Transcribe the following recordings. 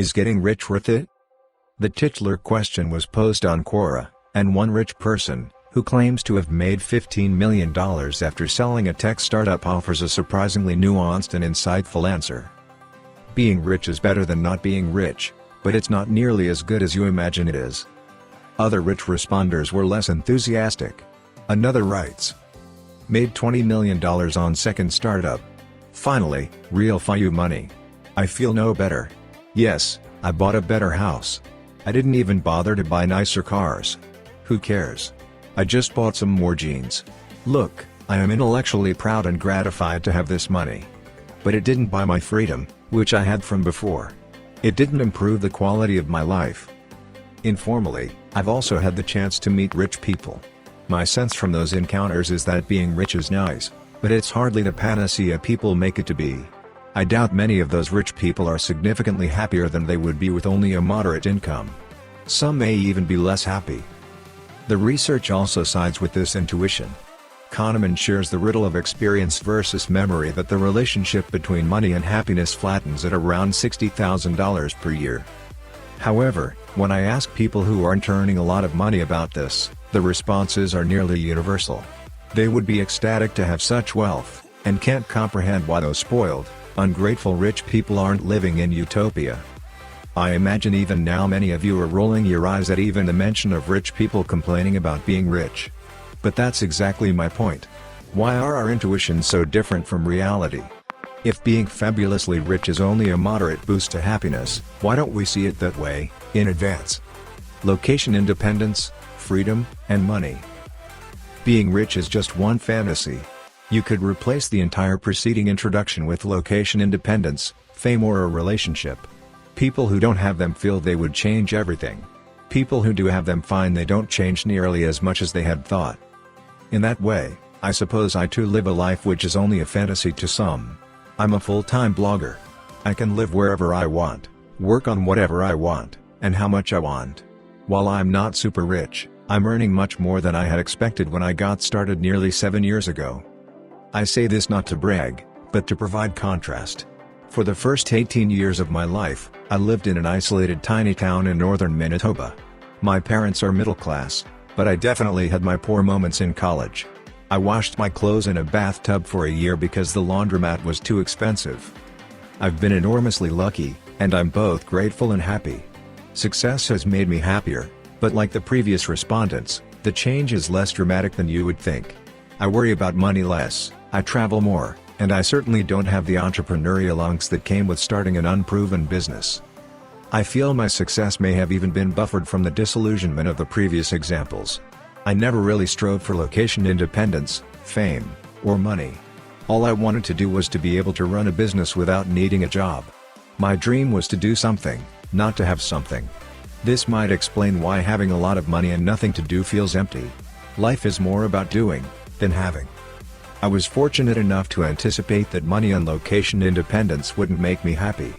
Is getting rich worth it? The titular question was posed on Quora, and one rich person, who claims to have made $15 million after selling a tech startup, offers a surprisingly nuanced and insightful answer. Being rich is better than not being rich, but it's not nearly as good as you imagine it is. Other rich responders were less enthusiastic. Another writes, "Made $20 million on second startup. Finally, real FIU money. I feel no better. Yes, I bought a better house. I didn't even bother to buy nicer cars. Who cares? I just bought some more jeans. Look, I am intellectually proud and gratified to have this money. But it didn't buy my freedom, which I had from before. It didn't improve the quality of my life." Informally, I've also had the chance to meet rich people. My sense from those encounters is that being rich is nice, but it's hardly the panacea people make it to be. I doubt many of those rich people are significantly happier than they would be with only a moderate income. Some may even be less happy. The research also sides with this intuition. Kahneman shares the riddle of experience versus memory, that the relationship between money and happiness flattens at around $60,000 per year. However, when I ask people who aren't earning a lot of money about this, the responses are nearly universal. They would be ecstatic to have such wealth, and can't comprehend why those spoiled, ungrateful rich people aren't living in utopia. I imagine even now many of you are rolling your eyes at even the mention of rich people complaining about being rich. But that's exactly my point. Why are our intuitions so different from reality? If being fabulously rich is only a moderate boost to happiness, why don't we see it that way, in advance? Location independence, freedom, and money. Being rich is just one fantasy. You could replace the entire preceding introduction with location independence, fame, or a relationship. People who don't have them feel they would change everything. People who do have them find they don't change nearly as much as they had thought. In that way, I suppose I too live a life which is only a fantasy to some. I'm a full-time blogger. I can live wherever I want, work on whatever I want, and how much I want. While I'm not super rich, I'm earning much more than I had expected when I got started nearly 7 years ago. I say this not to brag, but to provide contrast. For the first 18 years of my life, I lived in an isolated tiny town in northern Manitoba. My parents are middle class, but I definitely had my poor moments in college. I washed my clothes in a bathtub for a year because the laundromat was too expensive. I've been enormously lucky, and I'm both grateful and happy. Success has made me happier, but like the previous respondents, the change is less dramatic than you would think. I worry about money less, I travel more, and I certainly don't have the entrepreneurial angst that came with starting an unproven business. I feel my success may have even been buffered from the disillusionment of the previous examples. I never really strove for location independence, fame, or money. All I wanted to do was to be able to run a business without needing a job. My dream was to do something, not to have something. This might explain why having a lot of money and nothing to do feels empty. Life is more about doing than having. I was fortunate enough to anticipate that money and location independence wouldn't make me happy.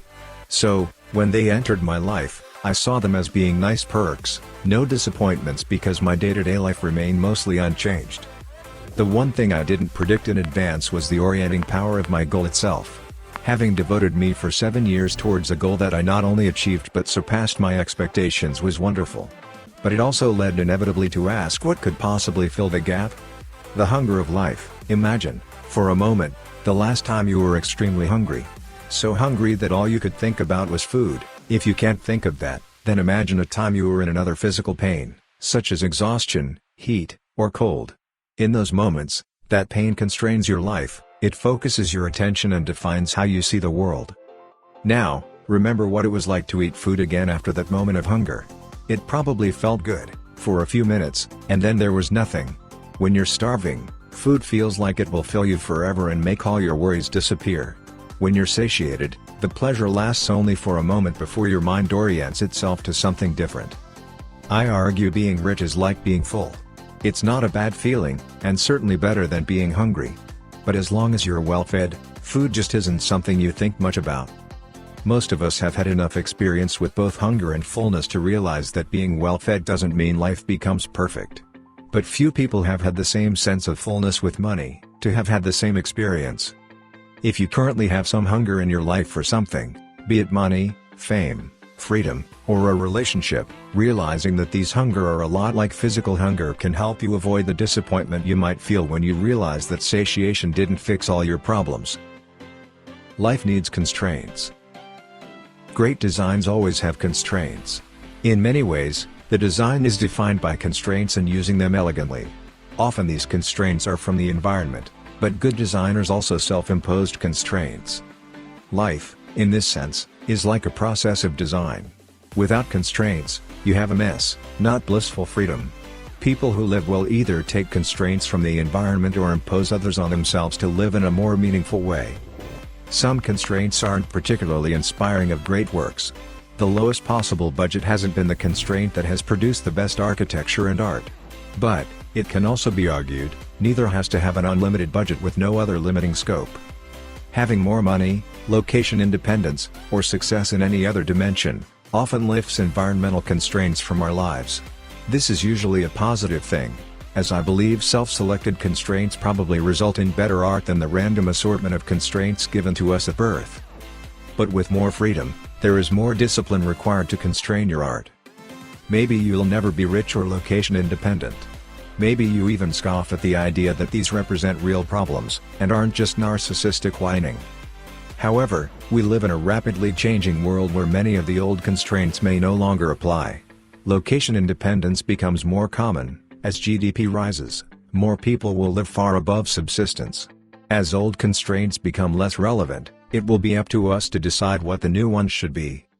So, when they entered my life, I saw them as being nice perks, no disappointments, because my day-to-day life remained mostly unchanged. The one thing I didn't predict in advance was the orienting power of my goal itself. Having devoted me for 7 years towards a goal that I not only achieved but surpassed my expectations was wonderful. But it also led inevitably to ask what could possibly fill the gap? The hunger of life. Imagine, for a moment, the last time you were extremely hungry. So hungry that all you could think about was food. If you can't think of that, then imagine a time you were in another physical pain, such as exhaustion, heat, or cold. In those moments, that pain constrains your life, it focuses your attention and defines how you see the world. Now, remember what it was like to eat food again after that moment of hunger. It probably felt good, for a few minutes, and then there was nothing. When you're starving, food feels like it will fill you forever and make all your worries disappear. When you're satiated, the pleasure lasts only for a moment before your mind orients itself to something different. I argue being rich is like being full. It's not a bad feeling, and certainly better than being hungry. But as long as you're well fed, food just isn't something you think much about. Most of us have had enough experience with both hunger and fullness to realize that being well fed doesn't mean life becomes perfect. But few people have had the same sense of fullness with money, to have had the same experience. If you currently have some hunger in your life for something, be it money, fame, freedom, or a relationship. Realizing that these hunger are a lot like physical hunger can help you avoid the disappointment you might feel when you realize that satiation didn't fix all your problems. Life needs constraints. Great designs always have constraints. In many ways, the design is defined by constraints and using them elegantly. Often these constraints are from the environment, but good designers also self-imposed constraints. Life, in this sense, is like a process of design. Without constraints, you have a mess, not blissful freedom. People who live well either take constraints from the environment or impose others on themselves to live in a more meaningful way. Some constraints aren't particularly inspiring of great works. The lowest possible budget hasn't been the constraint that has produced the best architecture and art. But, it can also be argued, neither has to have an unlimited budget with no other limiting scope. Having more money, location independence, or success in any other dimension, often lifts environmental constraints from our lives. This is usually a positive thing, as I believe self-selected constraints probably result in better art than the random assortment of constraints given to us at birth. But with more freedom, there is more discipline required to constrain your art. Maybe you'll never be rich or location independent. Maybe you even scoff at the idea that these represent real problems, and aren't just narcissistic whining. However, we live in a rapidly changing world where many of the old constraints may no longer apply. Location independence becomes more common. As GDP rises, more people will live far above subsistence. As old constraints become less relevant, it will be up to us to decide what the new ones should be.